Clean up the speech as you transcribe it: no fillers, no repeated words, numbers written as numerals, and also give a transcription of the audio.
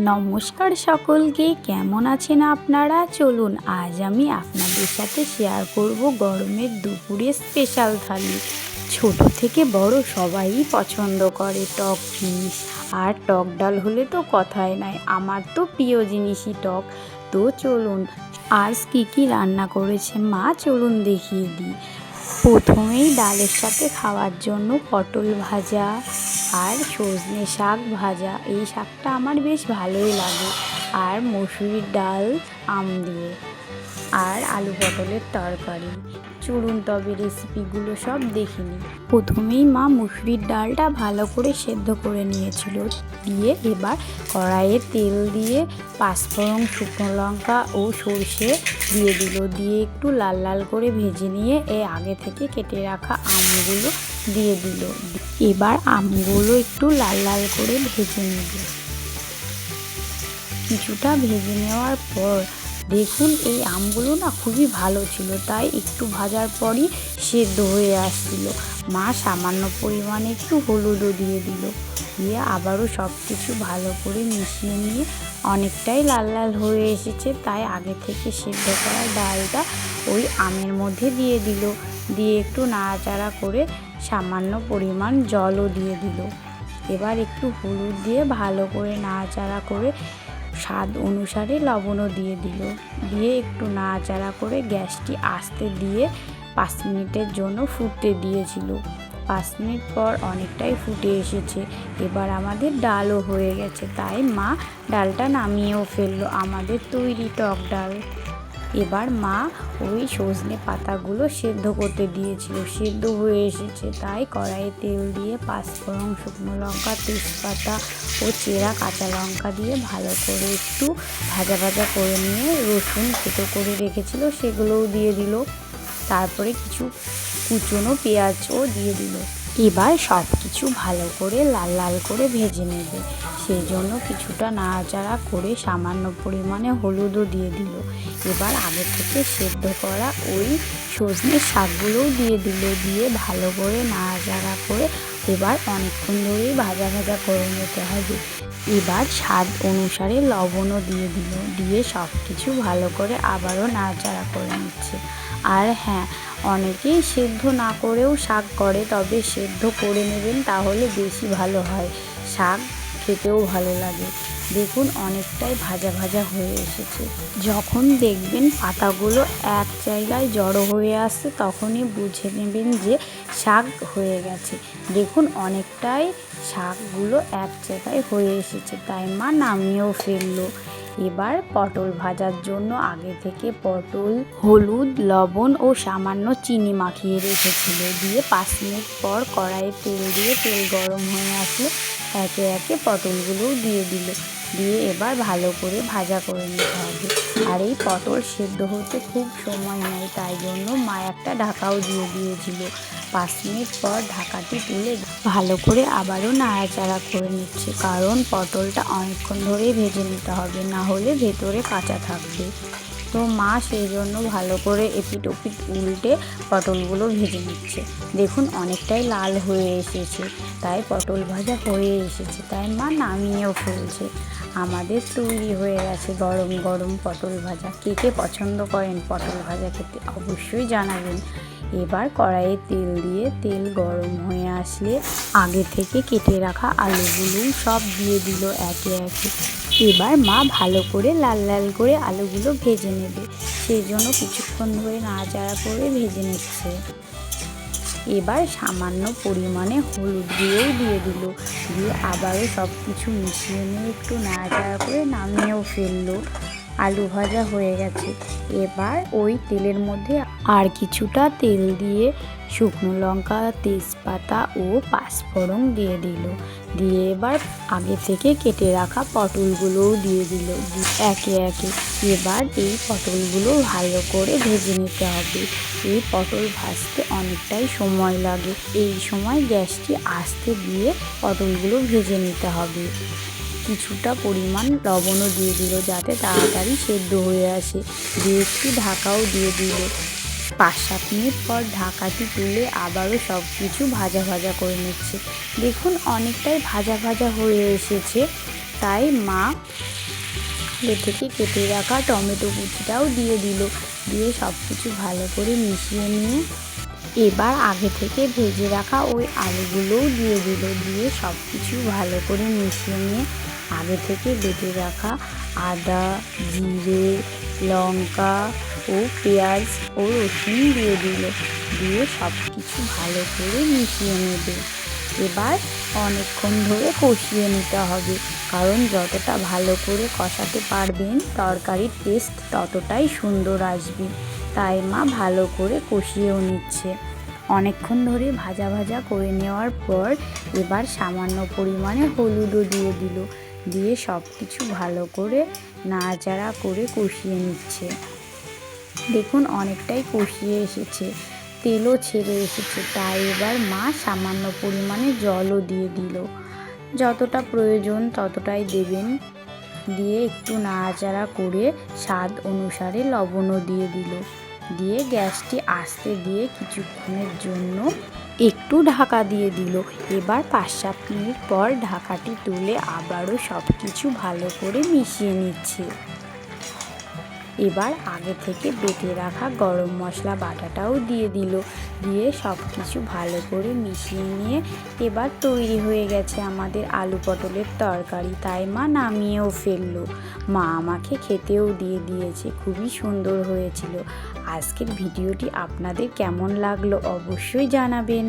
নমস্কার সকলকে, কেমন আছেন আপনারা? চলুন আজ আমি আপনাদের সাথে শেয়ার করব গরমের দুপুরে স্পেশাল থালি। ছোট থেকে বড় সবাই পছন্দ করে টক জিনিস, আর টক ডাল হলে তো কথাই নাই। আমার তো প্রিয় জিনিসই টক। তো চলুন আজ কি রান্না করেছে মা, চলুন দেখিয়ে দিই। প্রথমেই ডালের সাথে খাওয়ার জন্য পটল ভাজা আর সজনে শাক ভাজা, এই শাকটা আমার বেশ ভালোই লাগে। আর মসুরির ডাল আম দিয়ে, আর আলু পটলের তরকারি। চলুন তবে রেসিপিগুলো সব দেখে নিই। প্রথমেই মা মুসুরির ডালটা ভালো করে সেদ্ধ করে নিয়েছিল, দিয়ে এবার কড়াইয়ে তেল দিয়ে পাঁচফোড়ন, শুকনো লঙ্কা ও সর্ষে দিয়ে দিল, দিয়ে একটু লাল লাল করে ভেজে নিয়ে আগে থেকে কেটে রাখা আমগুলো দিয়ে দিল। এবার আমগুলো একটু লাল লাল করে ভেজে নেব। কিছুটা ভেজে নেওয়ার পর দেখুন এই আমগুলো না খুবই ভালো ছিল, তাই একটু ভাজার পরই সেদ্ধ হয়ে আসছিল। মা সামান্য পরিমাণে একটু হলুদও দিয়ে দিল, দিয়ে আবারও সব কিছু ভালো করে মিশিয়ে নিয়ে অনেকটাই লাল লাল হয়ে এসেছে, তাই আগে থেকে সেদ্ধ করা ডালটা ওই আমের মধ্যে দিয়ে দিল, দিয়ে একটু নাড়াচাড়া করে সামান্য পরিমাণ জলও দিয়ে দিল। এবার একটু হলুদ দিয়ে ভালো করে নাড়াচাড়া করে স্বাদ অনুসারে লবণও দিয়ে দিল, দিয়ে একটু নাড়াচাড়া করে গ্যাসটি আস্তে দিয়ে 5 মিনিটের জন্য ফুটতে দিয়েছিল। 5 মিনিট পর অনেকটাই ফুটে এসেছে। এবার আমাদের ডালও হয়ে গেছে, তাই মা ডালটা নামিয়েও ফেললো, আমাদের তৈরি টক ডাল। এবার মা ওই সজনে পাতাগুলো সেদ্ধ করতে দিয়েছিল, সেদ্ধ হয়ে এসেছে, তাই কড়াইয়ে তেল দিয়ে পাঁচফোড়ন, শুকনো লঙ্কা, তেজপাতা ও চেরা কাঁচা লঙ্কা দিয়ে ভালো করে একটু ভাজা ভাজা করে নিয়ে রসুন থেতো করে রেখেছিল সেগুলোও দিয়ে দিল। তারপরে কিছু কুচনো পেঁয়াজও দিয়ে দিল। এবার সব কিছু ভালো করে লাল লাল করে ভেজে নেবে, সেই জন্য কিছুটা নাড়াচাড়া করে সামান্য পরিমাণে হলুদও দিয়ে দিল। এবার আগে থেকে সেদ্ধ করা ওই সজনে শাকগুলোও দিয়ে দিল, দিয়ে ভালো করে নাড়াচাড়া করে এবার অনেকক্ষণ ধরেই ভাজা ভাজা করে নিতে হবে। এবার স্বাদ অনুসারে লবণও দিয়ে দিল, দিয়ে সব কিছু ভালো করে আবারও নাড়াচাড়া করে নিচ্ছে। আর হ্যাঁ, অনেকেই সেদ্ধ না করেও শাক করে, তবে সেদ্ধ করে নেবেন তাহলে বেশি ভালো হয়, শাক খেতেও ভালো লাগে। দেখুন অনেকটাই ভাজা ভাজা হয়ে এসেছে। যখন দেখবেন পাতাগুলো এক জায়গায় জড়ো হয়ে আসছে তখনই বুঝে নেবেন যে শাক হয়ে গেছে। দেখুন অনেকটাই শাকগুলো এক জায়গায় হয়ে এসেছে, তাই মা নামিয়েও ফেললো। এবার পটল ভাজার জন্য আগে থেকে পটল হলুদ, লবণ ও সামান্য চিনি মাখিয়ে রেখেছিল, দিয়ে 5 মিনিট পর কড়াইয়ে তেল দিয়ে তেল গরম হয়ে আসলে একে একে পটলগুলোও দিয়ে দিল, দিয়ে এবার ভালো করে ভাজা করে নিতে হবে। আর এই পটল সেদ্ধ হতে খুব সময় নেয়, তাই জন্য মা একটা ঢাকাও দিয়ে দিয়েছিল। 5 মিনিট পর ঢাকাটি তুলে ভালো করে আবারও নাড়াচাড়া করে নিচ্ছে, কারণ পটলটা অনেকক্ষণ ধরেই ভেজে নিতে হবে, না হলে ভেতরে কাঁচা থাকবে। তো মা সেই জন্য ভালো করে এপিট ওপিট উল্টে পটলগুলো ভেজে নিচ্ছে। দেখুন অনেকটাই লাল হয়ে এসেছে, তাই পটল ভাজা হয়ে এসেছে, তাই মা নামিয়েও ফেলছে। আমাদের তৈরি হয়ে গেছে গরম গরম পটল ভাজা। কে কে পছন্দ করেন পটল ভাজা খেতে অবশ্যই জানাবেন। এবার কড়াইয়ে তেল দিয়ে তেল গরম হয়ে আসলে আগে থেকে কেটে রাখা আলুগুলো সব দিয়ে দিল একে একে। এবার মা ভালো করে লাল লাল করে আলুগুলো ভেজে নেবে, সেই জন্য কিছুক্ষণ ধরে নাড়াচাড়া করে ভেজে নিচ্ছে। এবার সামান্য পরিমাণে হলুদ দিয়েও দিয়ে দিল, দিয়ে আবারও সব কিছু মিশিয়ে নিয়ে একটু নাড়াচাড়া করে নামিয়েও ফেললো। আলু ভাজা হয়ে গেছে। এবার ওই তেলের মধ্যে আর কিছুটা তেল দিয়ে শুকনো লঙ্কা, তেজপাতা ও পাঁচফোড়ন দিয়ে দিল, দিয়ে এবার আগে থেকে কেটে রাখা পটলগুলোও দিয়ে দিল একে একে। এবার এই পটলগুলো ভালো করে ভেজে নিতে হবে। এই পটল ভাজতে অনেকটাই সময় লাগে, এই সময় গ্যাসটি আস্তে দিয়ে পটলগুলো ভেজে নিতে হবে। কিছুটা পরিমাণ লবণও দিয়ে দিল যাতে তাড়াতাড়ি সেদ্ধ হয়ে আসে, দিয়ে একটু ঢাকাও দিয়ে দিল। 5-7 মিনিট পর ঢাকাটি তুলে আবারও সব কিছু ভাজা ভাজা করে নিচ্ছে। দেখুন অনেকটাই ভাজা ভাজা হয়ে এসেছে, তাই মা আগে থেকে কেটে রাখা টমেটো কুচিটাও দিয়ে দিল। দিয়ে সব কিছু ভালো করে মিশিয়ে নিয়ে এবার আগে থেকে ভেজে রাখা ওই আলুগুলোও দিয়ে দিল। দিয়ে সব কিছু ভালো করে মিশিয়ে নিয়ে আগে থেকে বেটে রাখা আদা, জিরে, লঙ্কা ও পেঁয়াজ ও রসুন দিয়ে দিল। দিয়ে সব কিছু ভালো করে মিশিয়ে নেবে। এবার অনেকক্ষণ ধরে কষিয়ে নিতে হবে, কারণ যতটা ভালো করে কষাতে পারবেন তরকারির টেস্ট ততটাই সুন্দর আসবে। তাই মা ভালো করে কষিয়েও নিচ্ছে। অনেকক্ষণ ধরে ভাজা ভাজা করে নেওয়ার পর এবার সামান্য পরিমাণে হলুদও দিয়ে দিল। দিয়ে সব কিছু ভালো করে নাড়াচাড়া করে কষিয়ে নিচ্ছে। দেখুন অনেকটাই কষিয়ে এসেছে, তেলও ছেড়ে এসেছে। তাই এবার মা সামান্য পরিমাণে জলও দিয়ে দিল। যতটা প্রয়োজন ততটাই দেবেন। দিয়ে একটু নাড়াচাড়া করে স্বাদ অনুসারে লবণও দিয়ে দিল। দিয়ে গ্যাসটি আস্তে দিয়ে কিছুক্ষণের জন্য একটু ঢাকা দিয়ে দিল। এবার 5-7 মিনিট পর ঢাকাটি তুলে আবারও সব কিছু ভালো করে মিশিয়ে নিচ্ছে। এবার আগে থেকে বেটে রাখা গরম মশলা বাটাটাও দিয়ে দিল। দিয়ে সব কিছু ভালো করে মিশিয়ে নিয়ে এবার তৈরি হয়ে গেছে আমাদের আলু পটলের তরকারি। তাই মা নামিয়েও ফেললো। মা আমাকে খেতেও দিয়ে দিয়েছে, খুবই সুন্দর হয়েছিল। আজকের ভিডিওটি আপনাদের কেমন লাগলো অবশ্যই জানাবেন।